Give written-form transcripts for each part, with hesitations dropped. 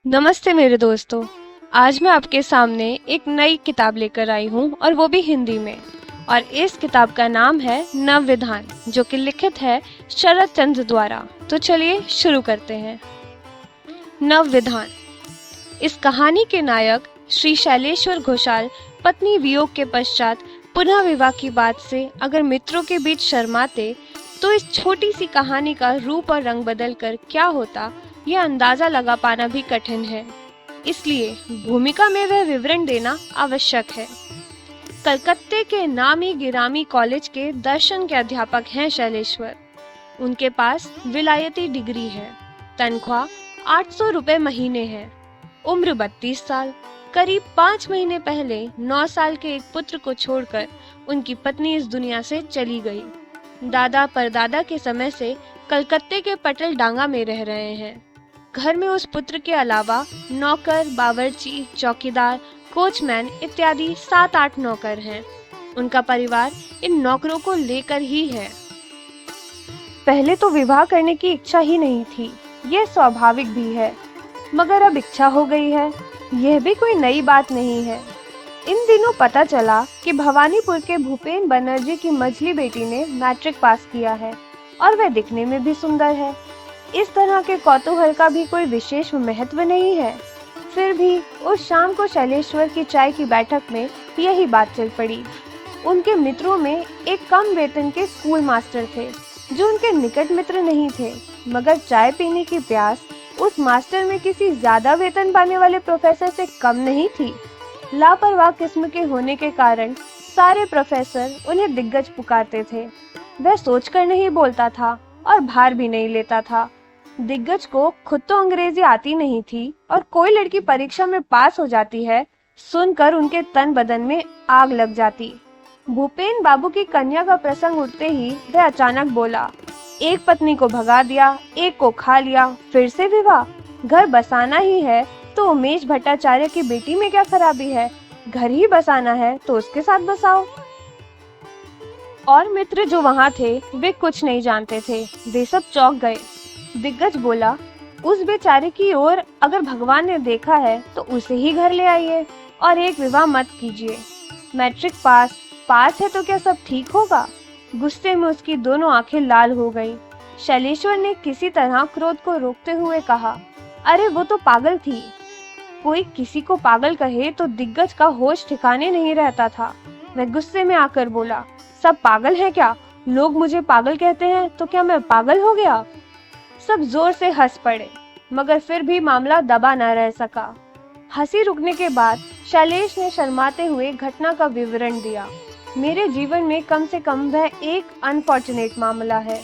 नमस्ते मेरे दोस्तों। आज मैं आपके सामने एक नई किताब लेकर आई हूँ और वो भी हिंदी में। और इस किताब का नाम है नव विधान, जो कि लिखित है शरद चंद्र द्वारा। तो चलिए शुरू करते हैं। नव विधान। इस कहानी के नायक श्री शैलेश्वर घोषाल पत्नी वियोग के पश्चात पुनः विवाह की बात से अगर मित्रों के बीच शर्माते, तो इस छोटी सी कहानी का रूप और रंग बदलकर क्या होता, यह अंदाजा लगा पाना भी कठिन है। इसलिए भूमिका में वह विवरण देना आवश्यक है। कलकत्ते के नामी गिरामी कॉलेज के दर्शन के अध्यापक हैं शैलेश्वर। उनके पास विलायती डिग्री है। तनख्वाह 800 रुपए महीने है। उम्र 32 साल। करीब 5 महीने पहले 9 साल के एक पुत्र को छोड़कर उनकी पत्नी इस दुनिया से चली गई। दादा परदादा के समय से कलकत्ते के पटल डांगा में रह रहे हैं। घर में उस पुत्र के अलावा नौकर, बावर्ची, चौकीदार, कोचमैन इत्यादि 7-8 नौकर हैं। उनका परिवार इन नौकरों को लेकर ही है। पहले तो विवाह करने की इच्छा ही नहीं थी, यह स्वाभाविक भी है, मगर अब इच्छा हो गई है, यह भी कोई नई बात नहीं है। इन दिनों पता चला कि भवानीपुर के भूपेन बनर्जी की मझली बेटी ने मैट्रिक पास किया है और वह दिखने में भी सुंदर है। इस तरह के कौतूहल का भी कोई विशेष महत्व नहीं है। फिर भी उस शाम को शैलेश्वर की चाय की बैठक में यही बात चल पड़ी। उनके मित्रों में एक कम वेतन के स्कूल मास्टर थे, जो उनके निकट मित्र नहीं थे, मगर चाय पीने की प्यास उस मास्टर में किसी ज्यादा वेतन पाने वाले प्रोफेसर से कम नहीं थी। लापरवाह किस्म के होने के कारण सारे प्रोफेसर उन्हें दिग्गज पुकारते थे। वह सोचकर नहीं बोलता था और भार भी नहीं लेता था। दिग्गज को खुद तो अंग्रेजी आती नहीं थी और कोई लड़की परीक्षा में पास हो जाती है, सुनकर उनके तन बदन में आग लग जाती। भूपेन बाबू की कन्या का प्रसंग उठते ही वह अचानक बोला, एक पत्नी को भगा दिया, एक को खा लिया, फिर से विवाह। घर बसाना ही है तो उमेश भट्टाचार्य की बेटी में क्या खराबी है? घर ही बसाना है तो उसके साथ बसाओ। और मित्र जो वहाँ थे वे कुछ नहीं जानते थे, वे सब चौंक गए। दिग्गज बोला, उस बेचारे की ओर अगर भगवान ने देखा है तो उसे ही घर ले आइए और एक विवाह मत कीजिए। मैट्रिक पास है तो क्या सब ठीक होगा? गुस्से में उसकी दोनों आंखें लाल हो गईं। शैलेश्वर ने किसी तरह क्रोध को रोकते हुए कहा, अरे वो तो पागल थी। कोई किसी को पागल कहे तो दिग्गज का होश ठिकाने नहीं रहता था। वह गुस्से में आकर बोला, सब पागल हैं क्या? लोग मुझे पागल कहते हैं तो क्या मैं पागल हो गया? सब जोर से हंस पड़े, मगर फिर भी मामला दबा न रह सका। हंसी रुकने के बाद शैलेश ने शर्माते हुए घटना का विवरण दिया। मेरे जीवन में कम से कम वह एक अनफॉर्चुनेट मामला है।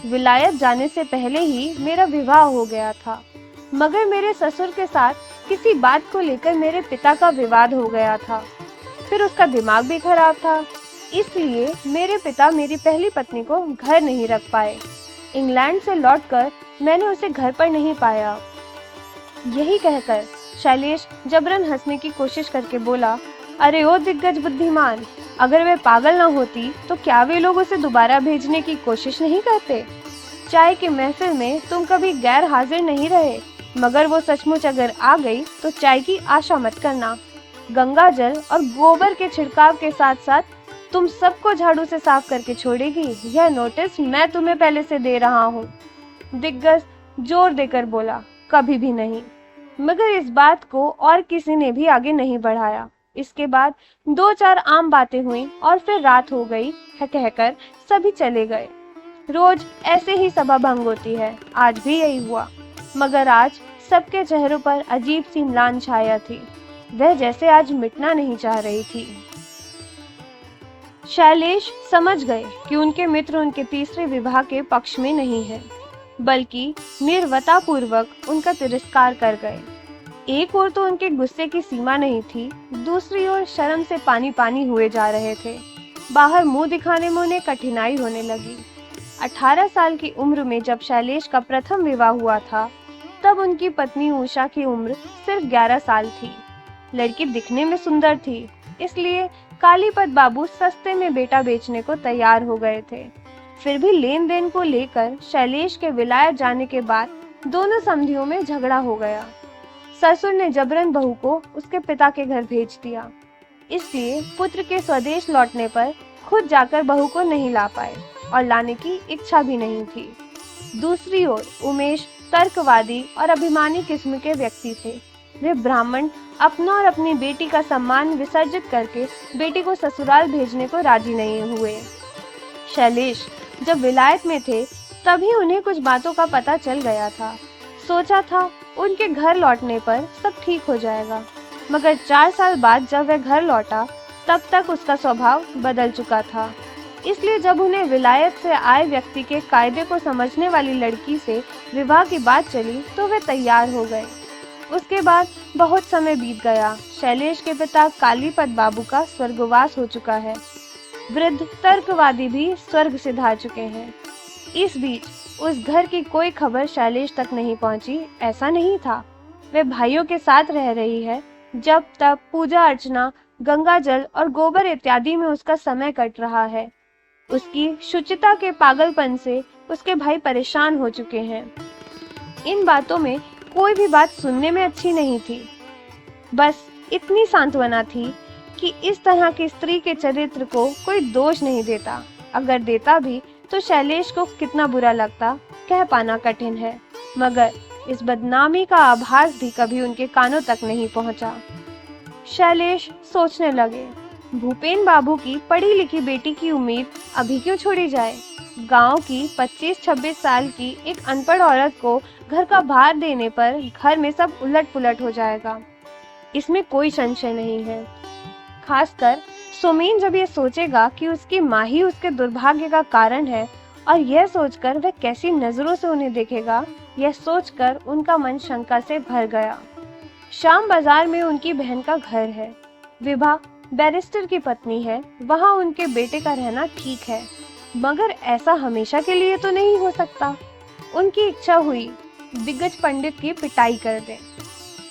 विलायत जाने से पहले ही मेरा विवाह हो गया था, मगर मेरे ससुर के साथ किसी बात को लेकर मेरे पिता का विवाद हो गया था। फिर उसका दिमाग भी खराब था, इसलिए मेरे पिता मेरी पहली पत्नी को घर नहीं रख पाए। इंग्लैंड से लौटकर मैंने उसे घर पर नहीं पाया। यही कहकर शैलेश जबरन हंसने की कोशिश करके बोला, अरे ओ दिग्गज बुद्धिमान, अगर वे पागल न होती तो क्या वे लोग उसे दोबारा भेजने की कोशिश नहीं करते? चाय की महफिल में तुम कभी गैर हाजिर नहीं रहे, मगर वो सचमुच अगर आ गई तो चाय की आशा मत करना। गंगा जल और गोबर के छिड़काव के साथ साथ तुम सबको झाड़ू से साफ करके छोड़ेगी, यह नोटिस मैं तुम्हें पहले से दे रहा हूँ। दिग्गज जोर देकर बोला, कभी भी नहीं। मगर इस बात को और किसी ने भी आगे नहीं बढ़ाया। इसके बाद 2-4 आम बातें हुई और फिर रात हो गई है कहकर सभी चले गए। रोज ऐसे ही सभा भंग होती है, आज भी यही हुआ, मगर आज सबके चेहरों पर अजीब सी म्लान छाया थी। वह जैसे आज मिटना नहीं चाह रही थी। शैलेश समझ गए कि उनके मित्र उनके तीसरे विवाह के पक्ष में नहीं है, बल्कि निर्वता पूर्वक उनका तिरस्कार कर गए। एक ओर तो उनके गुस्से की सीमा नहीं थी, दूसरी ओर शर्म से पानी पानी हुए जा रहे थे। बाहर मुंह दिखाने में उन्हें कठिनाई होने लगी। 18 साल की उम्र में जब शैलेश का प्रथम विवाह हुआ था, तब उनकी पत्नी उषा की उम्र सिर्फ 11 साल थी। लड़की दिखने में सुंदर थी, इसलिए कालीपत बाबू सस्ते में बेटा बेचने को तैयार हो गए थे। फिर भी लेन देन को लेकर शैलेश के विलायत जाने के बाद दोनों समधियों में झगड़ा हो गया। ससुर ने जबरन बहू को उसके पिता के घर भेज दिया, इसलिए पुत्र के स्वदेश लौटने पर खुद जाकर बहू को नहीं ला पाए और लाने की इच्छा भी नहीं थी। दूसरी ओर उमेश तर्कवादी और अभिमानी किस्म के व्यक्ति थे। वे ब्राह्मण अपना और अपनी बेटी का सम्मान विसर्जित करके बेटी को ससुराल भेजने को राजी नहीं हुए। शैलेश जब विलायत में थे तभी उन्हें कुछ बातों का पता चल गया था। सोचा था उनके घर लौटने पर सब ठीक हो जाएगा, मगर 4 साल बाद जब वह घर लौटा तब तक उसका स्वभाव बदल चुका था। इसलिए जब उन्हें विलायत से आए व्यक्ति के कायदे को समझने वाली लड़की से विवाह की बात चली तो वे तैयार हो गए। उसके बाद बहुत समय बीत गया। शैलेश के पिता कालीपद बाबू का स्वर्गवास हो चुका है। वृद्ध तर्कवादी भी स्वर्ग सिधार चुके हैं। इस बीच उस घर की कोई खबर शैलेश तक नहीं पहुंची, ऐसा नहीं था। वे भाइयों के साथ रह रही है। जब तक पूजा अर्चना, गंगा जल और गोबर इत्यादि में उसका समय कट रहा है। उसकी शुचिता के पागलपन से उसके भाई परेशान हो चुके हैं। इन बातों में कोई भी बात सुनने में अच्छी नहीं थी। बस इतनी सांत्वना थी कि इस तरह की स्त्री के चरित्र को कोई दोष नहीं देता। अगर देता भी तो शैलेश को कितना बुरा लगता कह पाना कठिन है, मगर इस बदनामी का आभास भी कभी उनके कानों तक नहीं पहुंचा। शैलेश सोचने लगे, भूपेन बाबू की पढ़ी लिखी बेटी की उम्मीद अभी क्यों छोड़ी जाए। गांव की 25-26 साल की एक अनपढ़ औरत को घर का भार देने पर घर में सब उलट पुलट हो जाएगा, इसमें कोई संशय नहीं है। खासकर सुमीन जब ये सोचेगा कि उसकी माँ ही उसके दुर्भाग्य का कारण है, और यह सोचकर वह कैसी नजरों से उन्हें देखेगा, यह सोचकर उनका मन शंका से भर गया। शाम बाजार में उनकी बहन का घर है। विभा बैरिस्टर की पत्नी है। वहाँ उनके बेटे का रहना ठीक है, मगर ऐसा हमेशा के लिए तो नहीं हो सकता। उनकी इच्छा हुई दिग्गज पंडित की पिटाई कर दें।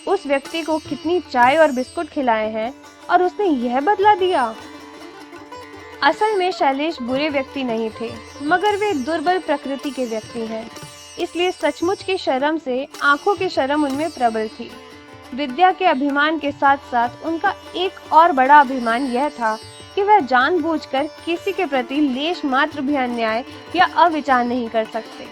उस व्यक्ति को कितनी चाय और बिस्कुट खिलाए हैं और उसने यह बदला दिया। असल में शैलेश बुरे व्यक्ति नहीं थे, मगर वे दुर्बल प्रकृति के व्यक्ति हैं। इसलिए सचमुच की शर्म से आंखों की शर्म उनमें प्रबल थी। विद्या के अभिमान के साथ साथ उनका एक और बड़ा अभिमान यह था कि वह जानबूझकर किसी के प्रति लेश मात्र भी अन्याय या अविचार नहीं कर सकते।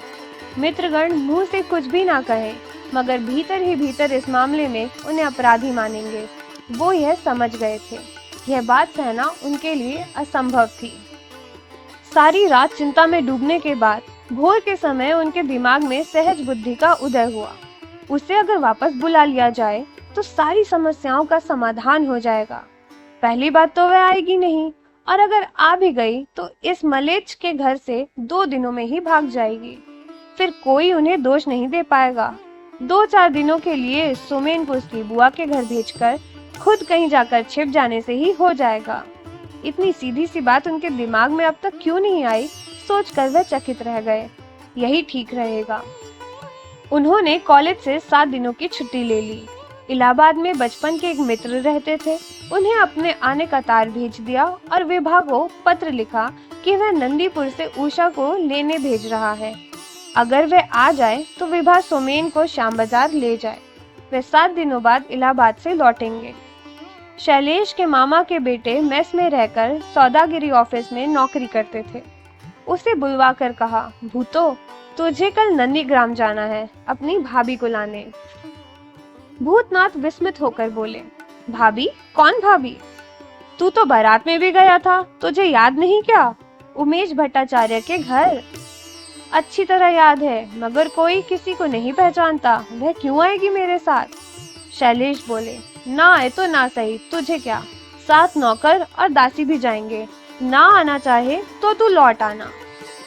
मित्रगण मुंह से कुछ भी ना कहे, मगर भीतर ही भीतर इस मामले में उन्हें अपराधी मानेंगे। वो यह समझ गए थे। यह बात सहना उनके लिए असंभव थी। सारी रात चिंता में डूबने के बाद भोर के समय उनके दिमाग में सहज बुद्धि का उदय हुआ। उसे अगर वापस बुला लिया जाए तो सारी समस्याओं का समाधान हो जाएगा। पहली बात तो वह आएगी नहीं, और अगर आ भी गई तो इस मलेच्छ के घर से 2 दिनों में ही भाग जाएगी। फिर कोई उन्हें दोष नहीं दे पाएगा। 2-4 दिनों के लिए सुमेन को उसकी बुआ के घर भेजकर खुद कहीं जाकर छिप जाने से ही हो जाएगा। इतनी सीधी सी बात उनके दिमाग में अब तक क्यों नहीं आई, सोचकर वह चकित रह गए। यही ठीक रहेगा। उन्होंने कॉलेज से 7 दिनों की छुट्टी ले ली। इलाहाबाद में बचपन के एक मित्र रहते थे। उन्हें अपने आने का तार भेज दिया और विभा को पत्र लिखा कि वह नंदीपुर से उषा को लेने भेज रहा है। अगर वह आ जाए तो विभा सुमेन को श्याम बाजार ले जाए। वे 7 दिनों बाद इलाहाबाद से लौटेंगे। शैलेश के मामा के बेटे मेस में रहकर सौदागिरी ऑफिस में नौकरी करते थे। उसे बुलवा कर कहा, भूतो तुझे कल नंदीग्राम जाना है अपनी भाभी को लाने। भूतनाथ विस्मित होकर बोले, भाभी? कौन भाभी? तू तो बारात में भी गया था, तुझे याद नहीं क्या? उमेश भट्टाचार्य के घर। अच्छी तरह याद है, मगर कोई किसी को नहीं पहचानता, वह क्यों आएगी मेरे साथ? शैलेश बोले, ना आए तो ना सही, तुझे क्या, साथ नौकर और दासी भी जाएंगे। ना आना चाहे तो तू लौट आना।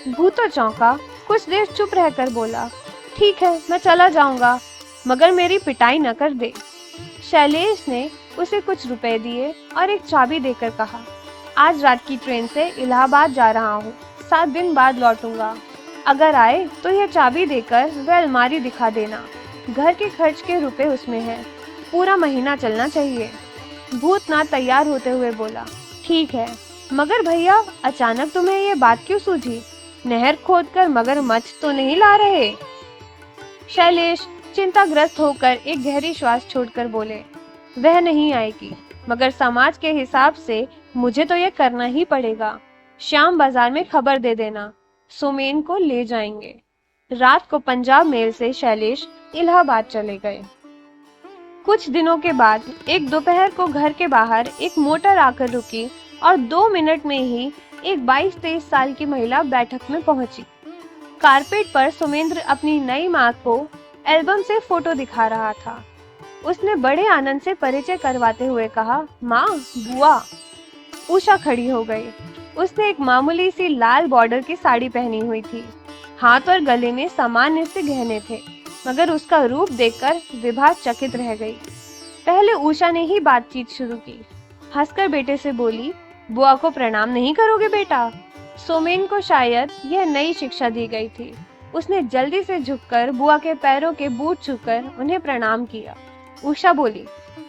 भूतो चौंका, कुछ देर चुप रहकर बोला, ठीक है मैं चला जाऊंगा, मगर मेरी पिटाई न कर दे। शैलेश ने उसे कुछ रुपए दिए और एक चाबी देकर कहा, आज रात की ट्रेन से इलाहाबाद जा रहा हूँ, 7 दिन बाद लौटूंगा। अगर आए तो यह चाबी देकर वह अलमारी दिखा देना। घर के खर्च के रुपए उसमें हैं, पूरा महीना चलना चाहिए। भूतनाथ तैयार होते हुए बोला, ठीक है, मगर भैया अचानक तुम्हें ये बात क्यों सूझी? नहर खोदकर मगरमच्छ तो नहीं ला रहे? शैलेश चिंताग्रस्त होकर एक गहरी श्वास छोड़कर बोले, वह नहीं आएगी, मगर समाज के हिसाब से मुझे तो यह करना ही पड़ेगा। शाम बाजार में खबर दे देना, सुमेन को ले जाएंगे। रात को पंजाब मेल से शैलेश इलाहाबाद चले गए। कुछ दिनों के बाद एक दोपहर को घर के बाहर एक मोटर आकर रुकी और 2 मिनट में ही एक 22-23 साल की महिला बैठक में पहुंची। कारपेट पर सुमेंद्र अपनी नई मां को एल्बम से फोटो दिखा रहा था। उसने बड़े आनंद से परिचय करवाते हुए कहा, माँ, बुआ। उषा खड़ी हो गई। उसने एक मामूली सी लाल बॉर्डर की साड़ी पहनी हुई थी। हाथ और गले में सामान्य से गहने थे, मगर उसका रूप देखकर विभा चकित रह गई। पहले उषा ने ही बातचीत शुरू की। हंसकर बेटे से बोली, बुआ को प्रणाम नहीं करोगे बेटा? सोमेन को शायद यह नई शिक्षा दी गई थी। उसने जल्दी से झुककर बुआ के पैरों के बूट छूकर उन्हें प्रणाम किया। उषा बोली,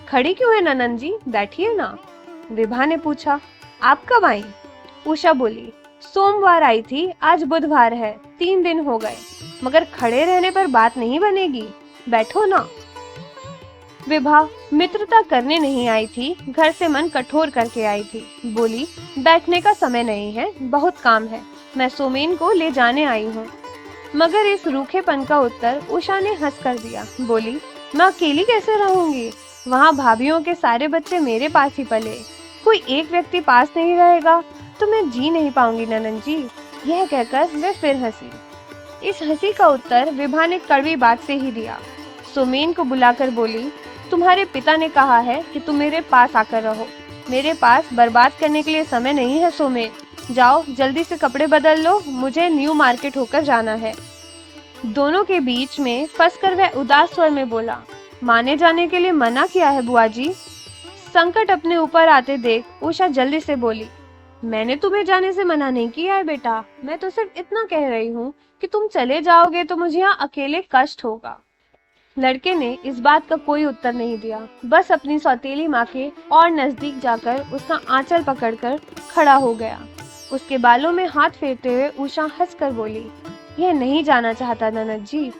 खड़ी क्यों है ननंद जी, बैठिए ना। विभा ने पूछा, आप कब आई? उषा बोली, सोमवार आई थी, आज बुधवार है, 3 दिन हो गए, मगर खड़े रहने पर बात नहीं बनेगी, बैठो ना। विभा मित्रता करने नहीं आई थी, घर से मन कठोर करके आई थी। बोली, बैठने का समय नहीं है, बहुत काम है, मैं सोमेन को ले जाने आई हूँ। मगर इस रूखेपन का उत्तर उषा ने हंस कर दिया। बोली, मैं अकेली कैसे रहूंगी? वहाँ भाभीियों के सारे बच्चे मेरे पास ही पले, कोई एक व्यक्ति पास नहीं रहेगा तो मैं जी नहीं पाऊंगी ननंद जी। यह कहकर वह फिर हंसी। इस हंसी का उत्तर विभा ने कड़वी बात से ही दिया। सोमेन को बुलाकर बोली, तुम्हारे पिता ने कहा है कि तुम मेरे पास आकर रहो। मेरे पास बर्बाद करने के लिए समय नहीं है सोमेन। जाओ जल्दी से कपड़े बदल लो, मुझे न्यू मार्केट होकर जाना है। दोनों के बीच में फंसकर वह उदास स्वर में बोला, माने जाने के लिए मना किया है बुआ जी। संकट अपने ऊपर आते देख उषा जल्दी से बोली, मैंने तुम्हें जाने से मना नहीं किया है बेटा, मैं तो सिर्फ इतना कह रही हूँ कि तुम चले जाओगे तो मुझे यहाँ अकेले कष्ट होगा। लड़के ने इस बात का कोई उत्तर नहीं दिया, बस अपनी सौतेली माँ के और नजदीक जाकर उसका आंचल पकड़कर खड़ा हो गया। उसके बालों में हाथ फेरते हुए उषा हंसकर बोली, यह नहीं जाना चाहता ननद जी।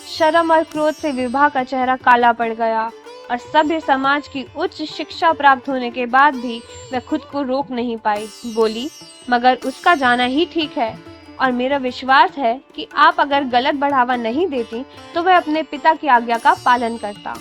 शर्म और क्रोध से विभा का चेहरा काला पड़ गया और सभ्य समाज की उच्च शिक्षा प्राप्त होने के बाद भी वह खुद को रोक नहीं पाई। बोली, मगर उसका जाना ही ठीक है और मेरा विश्वास है कि आप अगर गलत बढ़ावा नहीं देती तो वह अपने पिता की आज्ञा का पालन करता।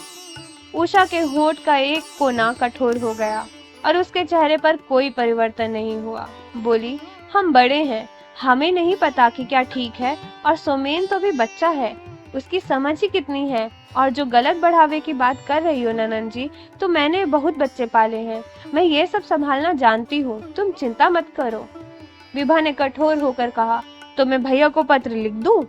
उषा के होंठ का एक कोना कठोर हो गया और उसके चेहरे पर कोई परिवर्तन नहीं हुआ। बोली, हम बड़े हैं, हमें नहीं पता कि क्या ठीक है, और सोमेन तो भी बच्चा है, उसकी समझ ही कितनी है। और जो गलत बढ़ावे की बात कर रही हो ननंद जी, तो मैंने बहुत बच्चे पाले हैं, मैं ये सब संभालना जानती हूँ, तुम चिंता मत करो। विभा ने कठोर होकर कहा, तो मैं भैया को पत्र लिख दूं?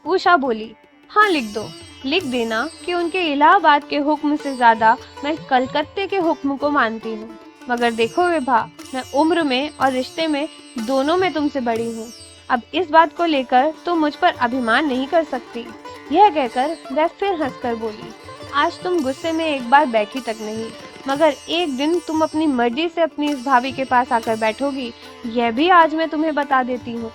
उषा बोली, हाँ लिख दो, लिख देना कि उनके इलाहाबाद के हुक्म से ज्यादा मैं कलकत्ते के हुक्म को मानती हूँ। मगर देखो विभा, मैं उम्र में और रिश्ते में दोनों में तुमसे बड़ी हूँ। अब इस बात को लेकर तुम मुझ पर अभिमान नहीं कर सकती। यह कहकर वह फिर हंसकर बोली, आज तुम गुस्से में एक बार बैठी तक नहीं, मगर एक दिन तुम अपनी मर्जी से अपनी इस भाभी के पास आकर बैठोगी, यह भी आज मैं तुम्हें बता देती हूँ।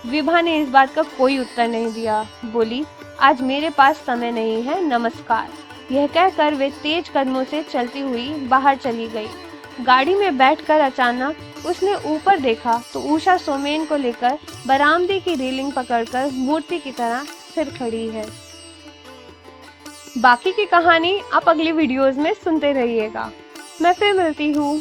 विभा ने इस बात का कोई उत्तर नहीं दिया। बोली, आज मेरे पास समय नहीं है, नमस्कार। यह कहकर वे तेज कदमों से चलती हुई बाहर चली गई। गाड़ी में बैठकर अचानक उसने ऊपर देखा तो उषा सोमेन को लेकर बरामदे की रेलिंग पकड़कर मूर्ति की तरह फिर खड़ी है। बाकी की कहानी आप अगली वीडियोस में सुनते रहिएगा। मैं फिर मिलती हूँ।